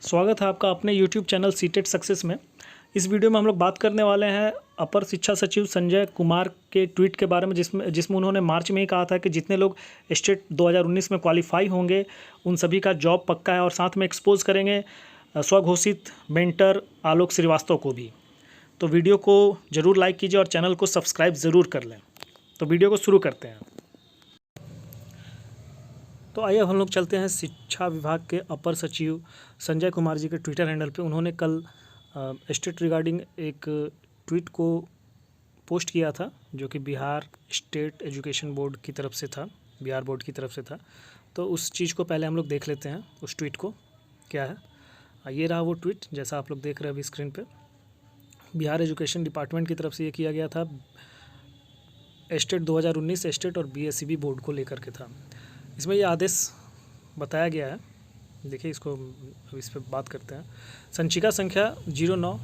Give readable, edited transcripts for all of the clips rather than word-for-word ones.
स्वागत है आपका अपने YouTube चैनल सीटेट सक्सेस में। इस वीडियो में हम लोग बात करने वाले हैं अपर शिक्षा सचिव संजय कुमार के ट्वीट के बारे में, जिसमें उन्होंने मार्च में ही कहा था कि जितने लोग स्टेट 2019 में क्वालिफाई होंगे उन सभी का जॉब पक्का है, और साथ में एक्सपोज करेंगे स्वघोषित मेंटर आलोक श्रीवास्तव को भी। तो वीडियो को ज़रूर लाइक कीजिए और चैनल को सब्सक्राइब ज़रूर कर लें। तो वीडियो को शुरू करते हैं। तो आइए हम लोग चलते हैं शिक्षा विभाग के अपर सचिव संजय कुमार जी के ट्विटर हैंडल पे। उन्होंने कल स्टेट रिगार्डिंग एक ट्वीट को पोस्ट किया था, जो कि बिहार स्टेट एजुकेशन बोर्ड की तरफ से था, बिहार बोर्ड की तरफ से था। तो उस चीज़ को पहले हम लोग देख लेते हैं, उस ट्वीट को क्या है। ये रहा वो ट्वीट, जैसा आप लोग देख रहे हैं अभी स्क्रीन पे। बिहार एजुकेशन डिपार्टमेंट की तरफ से ये किया गया था, स्टेट 2019 स्टेट और BSEB बोर्ड को लेकर के था। इसमें ये आदेश बताया गया है, देखिए इसको, इस पर बात करते हैं। संचिका संख्या 09,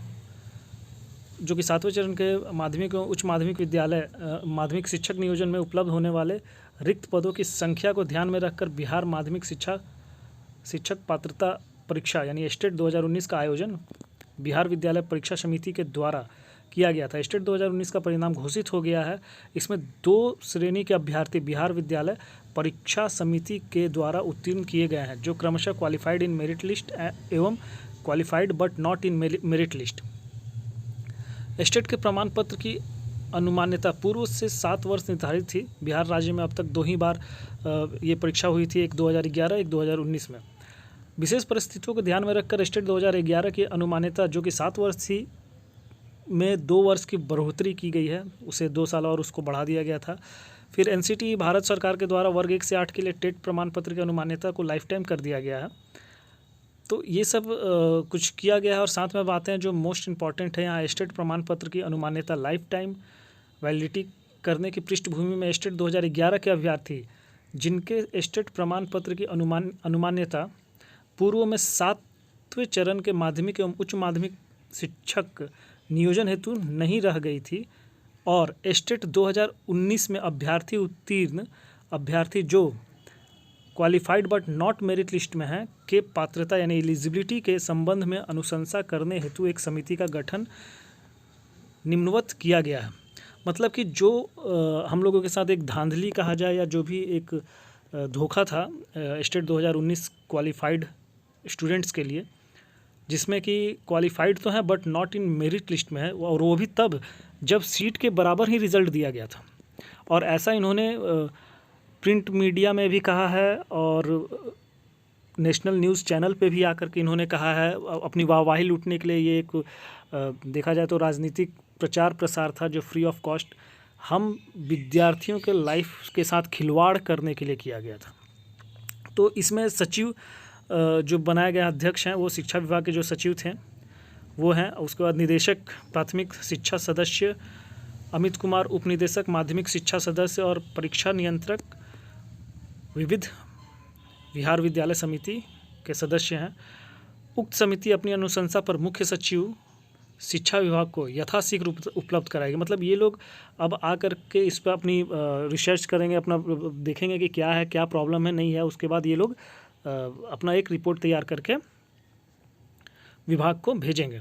जो कि 7वें चरण के माध्यमिक एवं उच्च माध्यमिक विद्यालय माध्यमिक शिक्षक नियोजन में उपलब्ध होने वाले रिक्त पदों की संख्या को ध्यान में रखकर बिहार माध्यमिक शिक्षक पात्रता परीक्षा यानी स्टेट 2019 का आयोजन बिहार विद्यालय परीक्षा समिति के द्वारा किया गया था। स्टेट 2019 का परिणाम घोषित हो गया है। इसमें 2 श्रेणी के अभ्यर्थी बिहार विद्यालय परीक्षा समिति के द्वारा उत्तीर्ण किए गए हैं, जो क्रमशः क्वालिफाइड इन मेरिट लिस्ट एवं qualified but not in merit list. State के प्रमाण पत्र की अनुमान्यता पूर्व से 7 वर्ष निर्धारित थी। बिहार राज्य में अब तक 2 ही बार ये परीक्षा हुई थी, एक 2011 एक 2019 में। विशेष परिस्थितियों को ध्यान में रखकर स्टेट 2011 की अनुमान्यता, जो कि 7 वर्ष थी, में 2 वर्ष की बढ़ोतरी की गई है, उसे 2 साल और उसको बढ़ा दिया गया था। फिर NCT भारत सरकार के द्वारा वर्ग 1 से 8 के लिए टेट प्रमाण पत्र की अनुमान्यता को लाइफ टाइम कर दिया गया है। तो ये सब कुछ किया गया है। और साथ में बातें जो मोस्ट इम्पॉर्टेंट है यहाँ, स्टेट प्रमाण पत्र की अनुमान्यता लाइफ टाइम वैलिडिटी करने की पृष्ठभूमि में स्टेट 2011 के अभ्यर्थी जिनके स्टेट प्रमाण पत्र की अनुमान्यता पूर्व में 7वें चरण के माध्यमिक एवं उच्च माध्यमिक शिक्षक नियोजन हेतु नहीं रह गई थी, और स्टेट 2019 में अभ्यर्थी जो qualified but not merit list में हैं के पात्रता यानी एलिजिबिलिटी के संबंध में अनुशंसा करने हेतु एक समिति का गठन निम्नवत किया गया है। मतलब कि जो हम लोगों के साथ एक धांधली कहा जाए या जो भी एक धोखा था स्टेट 2019 क्वालिफाइड स्टूडेंट्स के लिए, जिसमें कि क्वालिफाइड तो है but not in merit list में है, और वो भी तब जब सीट के बराबर ही रिज़ल्ट दिया गया था। और ऐसा इन्होंने प्रिंट मीडिया में भी कहा है और नेशनल न्यूज़ चैनल पे भी आकर के इन्होंने कहा है। अपनी वाहवाही लूटने के लिए ये एक देखा जाए तो राजनीतिक प्रचार प्रसार था, जो फ्री ऑफ कॉस्ट हम विद्यार्थियों के लाइफ के साथ खिलवाड़ करने के लिए किया गया था। तो इसमें सचिव जो बनाया गया अध्यक्ष हैं वो शिक्षा विभाग के जो सचिव थे वो हैं। उसके बाद निदेशक प्राथमिक शिक्षा सदस्य अमित कुमार, उप निदेशक माध्यमिक शिक्षा सदस्य और परीक्षा नियंत्रक विविध बिहार विद्यालय समिति के सदस्य हैं। उक्त समिति अपनी अनुशंसा पर मुख्य सचिव शिक्षा विभाग को यथाशीघ्र उपलब्ध कराएगी। मतलब ये लोग अब आकर के इस पर अपनी रिसर्च करेंगे, अपना देखेंगे कि क्या है, क्या प्रॉब्लम है, नहीं है। उसके बाद ये लोग अपना एक रिपोर्ट तैयार करके विभाग को भेजेंगे।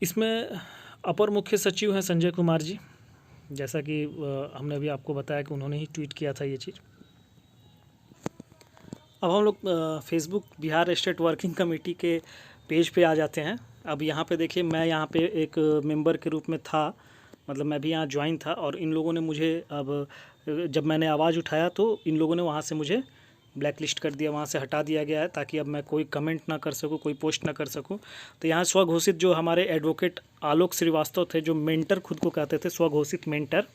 इसमें अपर मुख्य सचिव हैं संजय कुमार जी, जैसा कि हमने अभी आपको बताया कि उन्होंने ही ट्वीट किया था ये चीज़। अब हम लोग Facebook Bihar state working committee के पेज पे आ जाते हैं। अब यहाँ पे देखिए, मैं यहाँ पे एक मेंबर के रूप में था, मतलब मैं भी यहाँ ज्वाइन था, और इन लोगों ने मुझे, अब जब मैंने आवाज़ उठाया तो इन लोगों ने वहाँ से मुझे ब्लैक लिस्ट कर दिया, वहाँ से हटा दिया गया है, ताकि अब मैं कोई कमेंट ना कर सकूँ, कोई पोस्ट ना कर सकूँ। तो यहाँ स्वघोषित जो हमारे एडवोकेट आलोक श्रीवास्तव थे, जो मेंटर खुद को कहते थे, स्वघोषित मेंटर,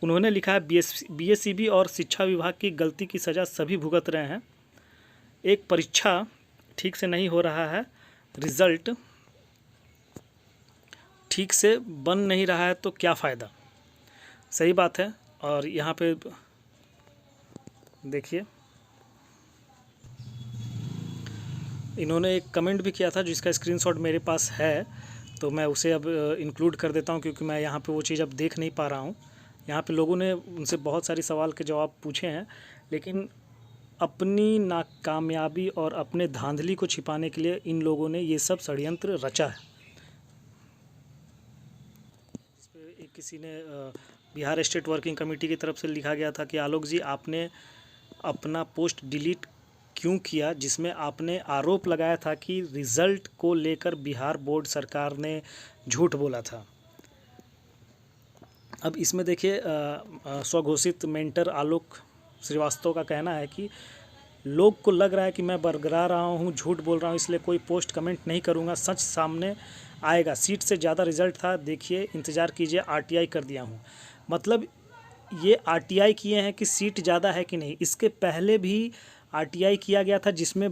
उन्होंने लिखा है BSEB और शिक्षा विभाग की गलती की सज़ा सभी भुगत रहे हैं। एक परीक्षा ठीक से नहीं हो रहा है, रिज़ल्ट ठीक से बन नहीं रहा है, तो क्या फ़ायदा। सही बात है। और यहाँ पे देखिए, इन्होंने एक कमेंट भी किया था जिसका स्क्रीनशॉट मेरे पास है, तो मैं उसे अब इंक्लूड कर देता हूँ, क्योंकि मैं यहाँ पे वो चीज़ अब देख नहीं पा रहा हूँ। यहाँ पे लोगों ने उनसे बहुत सारी सवाल के जवाब पूछे हैं, लेकिन अपनी नाकामयाबी और अपने धांधली को छिपाने के लिए इन लोगों ने ये सब षड्यंत्र रचा है। इस पे एक किसी ने बिहार स्टेट वर्किंग कमेटी की तरफ से लिखा गया था कि आलोक जी, आपने अपना पोस्ट डिलीट क्यों किया, जिसमें आपने आरोप लगाया था कि रिज़ल्ट को लेकर बिहार बोर्ड सरकार ने झूठ बोला था। अब इसमें देखिए स्वघोषित मेंटर आलोक श्रीवास्तव का कहना है कि लोग को लग रहा है कि मैं बरगरा रहा हूँ, झूठ बोल रहा हूँ, इसलिए कोई पोस्ट कमेंट नहीं करूँगा, सच सामने आएगा। सीट से ज़्यादा रिजल्ट था, देखिए इंतज़ार कीजिए, आरटीआई कर दिया हूँ। मतलब ये आरटीआई किए हैं कि सीट ज़्यादा है कि नहीं। इसके पहले भी आरटीआई किया गया था जिसमें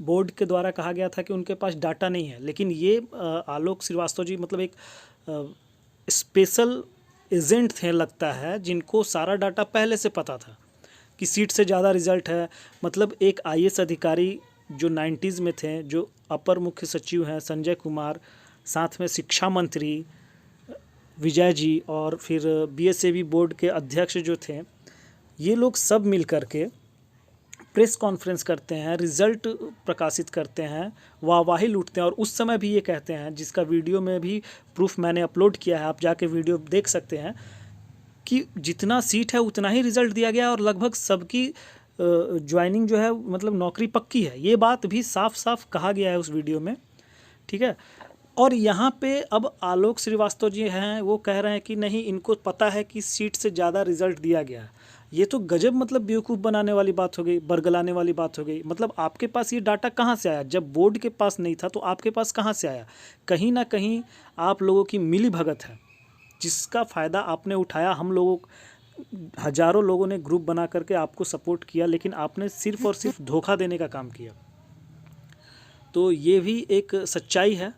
बोर्ड के द्वारा कहा गया था कि उनके पास डाटा नहीं है, लेकिन ये आलोक श्रीवास्तव जी मतलब एक स्पेशल एजेंट थे लगता है, जिनको सारा डाटा पहले से पता था कि सीट से ज़्यादा रिज़ल्ट है। मतलब एक आईएएस अधिकारी जो 90s में थे, जो अपर मुख्य सचिव हैं संजय कुमार, साथ में शिक्षा मंत्री विजय जी और फिर बीएसएवी बोर्ड के अध्यक्ष जो थे, ये लोग सब मिल कर के प्रेस कॉन्फ्रेंस करते हैं, रिज़ल्ट प्रकाशित करते हैं, वाहवाही लूटते हैं। और उस समय भी ये कहते हैं, जिसका वीडियो में भी प्रूफ मैंने अपलोड किया है, आप जाके वीडियो देख सकते हैं, कि जितना सीट है उतना ही रिज़ल्ट दिया गया और लगभग सबकी ज्वाइनिंग जो है मतलब नौकरी पक्की है। ये बात भी साफ साफ कहा गया है उस वीडियो में, ठीक है। और यहाँ पे अब आलोक श्रीवास्तव जी हैं, वो कह रहे हैं कि नहीं, इनको पता है कि सीट से ज़्यादा रिज़ल्ट दिया गया है। ये तो गजब मतलब बेवकूफ़ बनाने वाली बात हो गई, बरगलाने वाली बात हो गई। मतलब आपके पास ये डाटा कहाँ से आया? जब बोर्ड के पास नहीं था तो आपके पास कहाँ से आया? कहीं ना कहीं आप लोगों की मिली भगत है, जिसका फ़ायदा आपने उठाया। हम लोगों, हज़ारों लोगों ने ग्रुप बना करके आपको सपोर्ट किया, लेकिन आपने सिर्फ़ और सिर्फ धोखा देने का काम किया। तो ये भी एक सच्चाई है।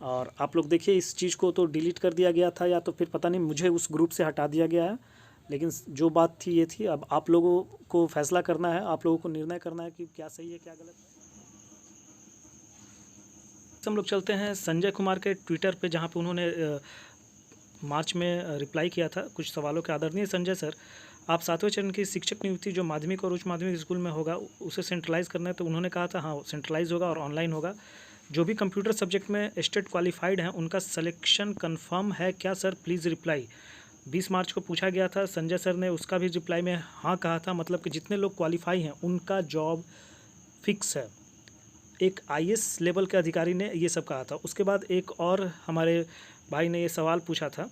और आप लोग देखिए, इस चीज़ को तो डिलीट कर दिया गया था, या तो फिर पता नहीं, मुझे उस ग्रुप से हटा दिया गया है। लेकिन जो बात थी ये थी। अब आप लोगों को फैसला करना है, आप लोगों को निर्णय करना है कि क्या सही है क्या गलत है। हम लोग चलते हैं संजय कुमार के ट्विटर पे, जहाँ पे उन्होंने मार्च में रिप्लाई किया था कुछ सवालों के। आदरणीय संजय सर, आप 7वें चरण की शिक्षक नियुक्ति जो माध्यमिक और उच्च माध्यमिक स्कूल में होगा उसे सेंट्रलाइज़ करना है। तो उन्होंने कहा था हाँ, सेंट्रलाइज़ होगा और ऑनलाइन होगा। जो भी कंप्यूटर सब्जेक्ट में स्टेट क्वालिफाइड हैं उनका सिलेक्शन कंफर्म है क्या सर, प्लीज़ रिप्लाई। 20 मार्च को पूछा गया था, संजय सर ने उसका भी रिप्लाई में हाँ कहा था। मतलब कि जितने लोग क्वालिफाई हैं उनका जॉब फिक्स है। एक आईएएस लेवल के अधिकारी ने ये सब कहा था। उसके बाद एक और हमारे भाई ने ये सवाल पूछा था,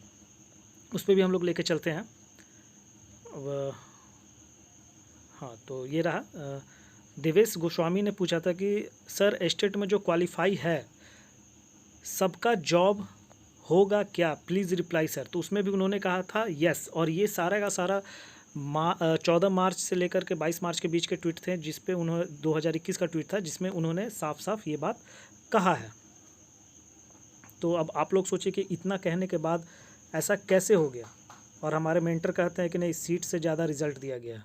उस पर भी हम लोग लेके चलते हैं। हाँ, तो ये रहा, देवेश गोस्वामी ने पूछा था कि सर स्टेट में जो क्वालिफाई है सबका जॉब होगा क्या, प्लीज़ रिप्लाई सर। तो उसमें भी उन्होंने कहा था यस। और ये सारा का सारा 14 मार्च से लेकर के 22 मार्च के बीच के ट्वीट थे, जिस पे उन्होंने 2021 का ट्वीट था, जिसमें उन्होंने साफ साफ ये बात कहा है। तो अब आप लोग सोचिए कि इतना कहने के बाद ऐसा कैसे हो गया। और हमारे मेंटर कहते हैं कि नहीं, सीट से ज़्यादा रिजल्ट दिया गया।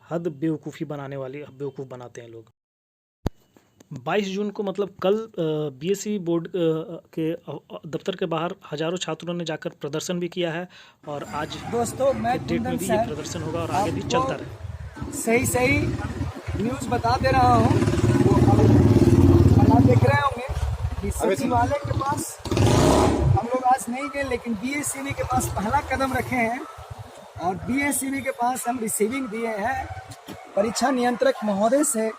हद बेवकूफ़ी बनाने वाली, बेवकूफ़ बनाते हैं लोग। 22 जून को मतलब कल बीएससी बोर्ड के दफ्तर के बाहर हज़ारों छात्रों ने जाकर प्रदर्शन भी किया है। और आज दोस्तों, मैं डेट में भी ये प्रदर्शन होगा और आगे भी चलता रहे। सही न्यूज़ बता दे रहा हूँ। आप देख रहे होंगे कि सचिवालय के पास हम लोग आज नहीं गए, लेकिन बीएससीबी के पास पहला कदम रखे हैं। और बीएससीबी के पास हम रिसीविंग दिए हैं। परीक्षा नियंत्रक महोदय से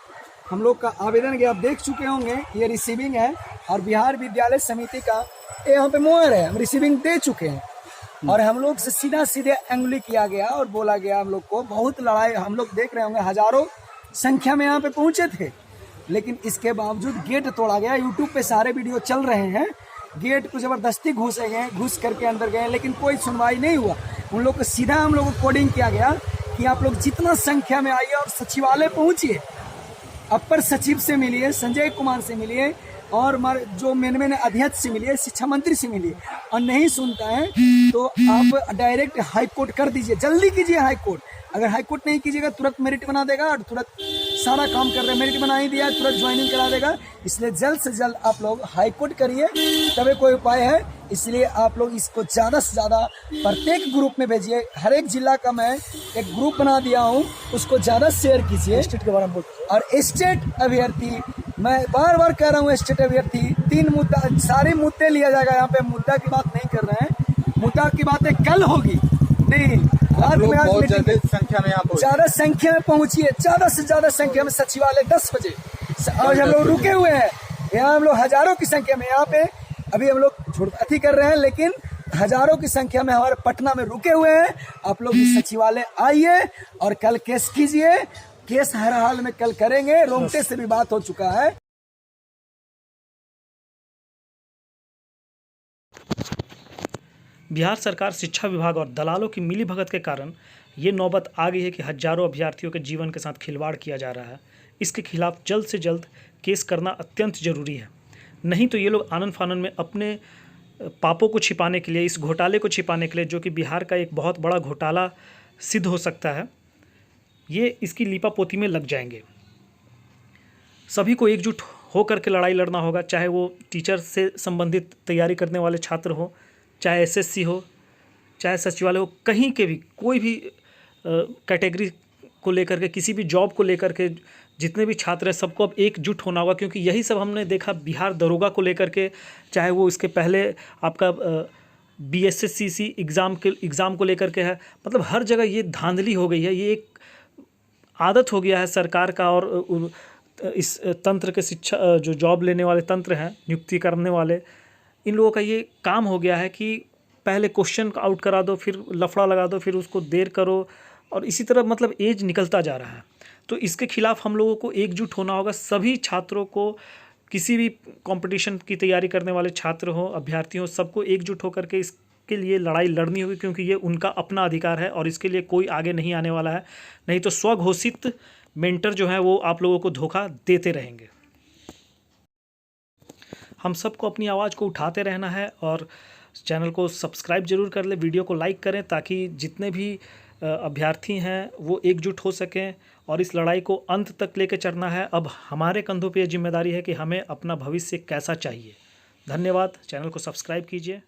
हम लोग का आवेदन गया, आप देख चुके होंगे, ये रिसीविंग है। और बिहार विद्यालय समिति का यहाँ पे मोहर है, हम रिसीविंग दे चुके हैं। और हम लोग से सीधे एंगुली किया गया और बोला गया, हम लोग को बहुत लड़ाई, हम लोग देख रहे होंगे हजारों संख्या में यहाँ पे पहुंचे थे, लेकिन इसके बावजूद गेट तोड़ा गया। यूट्यूब पे सारे वीडियो चल रहे हैं। गेट को जबरदस्ती घुस करके अंदर गए, लेकिन कोई सुनवाई नहीं हुआ। उन लोग को सीधा हम लोग को कोडिंग किया गया कि आप लोग जितना संख्या में आइए और सचिवालय पहुंचिए, अपर सचिव से मिलिए, संजय कुमार से मिलिए, और जो मेन अध्यक्ष से मिलिए, शिक्षा मंत्री से मिलिए। और नहीं सुनता है तो आप डायरेक्ट हाई कोर्ट कर दीजिए, जल्दी कीजिए हाई कोर्ट। अगर हाई कोर्ट नहीं कीजिएगा तुरंत मेरिट बना देगा और तुरंत सारा काम कर रहे हैं, मेरिट बना ही दिया है, तुरंत ज्वाइनिंग करा देगा। इसलिए जल्द से जल्द आप लोग हाई कोर्ट करिए, तभी कोई उपाय है। इसलिए आप लोग इसको ज़्यादा से ज़्यादा प्रत्येक ग्रुप में भेजिए। हर एक जिला का मैं एक ग्रुप बना दिया हूँ, उसको ज़्यादा शेयर कीजिए। स्टेट के बारे में बोलते और स्टेट अभ्यर्थी, मैं बार बार कह रहा हूँ, स्टेट अभ्यर्थी 3 मुद्दा, सारे मुद्दे लिया जाएगा। यहाँ पे मुद्दा की बात नहीं कर रहे हैं, मुद्दा की बातें कल होगी। नहीं, रात में आज ज़्यादा संख्या में आप ज़्यादा संख्या में पहुंचिए, ज़्यादा से ज़्यादा संख्या में सचिवालय 10 बजे। आज हम लोग रुके हुए हैं, यहाँ हम लोग हजारों की संख्या में यहाँ पे अभी हम लोग अति कर रहे हैं, लेकिन हजारों की संख्या में हमारे पटना में रुके हुए हैं। आप लोग सचिवालय आइए और कल केस कीजिए। केस हर हाल में कल करेंगे, रोंगटे से भी बात हो चुका है। बिहार सरकार, शिक्षा विभाग और दलालों की मिलीभगत के कारण ये नौबत आ गई है कि हजारों अभ्यर्थियों के जीवन के साथ खिलवाड़ किया जा रहा है। इसके खिलाफ जल्द से जल्द केस करना अत्यंत जरूरी है, नहीं तो ये लोग आनन फानन में अपने पापों को छिपाने के लिए, इस घोटाले को छिपाने के लिए, जो कि बिहार का एक बहुत बड़ा घोटाला सिद्ध हो सकता है, ये इसकी लीपापोती में लग जाएंगे। सभी को एकजुट होकर के लड़ाई लड़ना होगा, चाहे वो टीचर से संबंधित तैयारी करने वाले छात्र हो, चाहे एसएससी हो, चाहे सचिवालय हो, कहीं के भी कोई भी कैटेगरी को लेकर के, किसी भी जॉब को लेकर के जितने भी छात्र हैं, सबको अब एकजुट होना होगा। क्योंकि यही सब हमने देखा बिहार दरोगा को लेकर के, चाहे वो इसके पहले आपका बीएसएससीसी एग्ज़ाम को लेकर के है। मतलब हर जगह ये धांधली हो गई है, ये एक आदत हो गया है सरकार का और इस तंत्र के शिक्षा जो जॉब लेने वाले तंत्र हैं, नियुक्ति करने वाले, इन लोगों का ये काम हो गया है कि पहले क्वेश्चन आउट करा दो, फिर लफड़ा लगा दो, फिर उसको देर करो, और इसी तरह मतलब एज निकलता जा रहा है। तो इसके खिलाफ हम लोगों को एकजुट होना होगा। सभी छात्रों को, किसी भी कंपटीशन की तैयारी करने वाले छात्र हो, अभ्यर्थी हो, सबको एकजुट होकर के इसके लिए लड़ाई लड़नी होगी, क्योंकि ये उनका अपना अधिकार है और इसके लिए कोई आगे नहीं आने वाला है। नहीं तो स्वघोषित मेंटर जो है वो आप लोगों को धोखा देते रहेंगे। हम सबको अपनी आवाज़ को उठाते रहना है और चैनल को सब्सक्राइब जरूर कर ले, वीडियो को लाइक करें, ताकि जितने भी अभ्यर्थी हैं वो एकजुट हो सकें और इस लड़ाई को अंत तक लेकर चलना है। अब हमारे कंधों पे ये जिम्मेदारी है कि हमें अपना भविष्य कैसा चाहिए। धन्यवाद। चैनल को सब्सक्राइब कीजिए।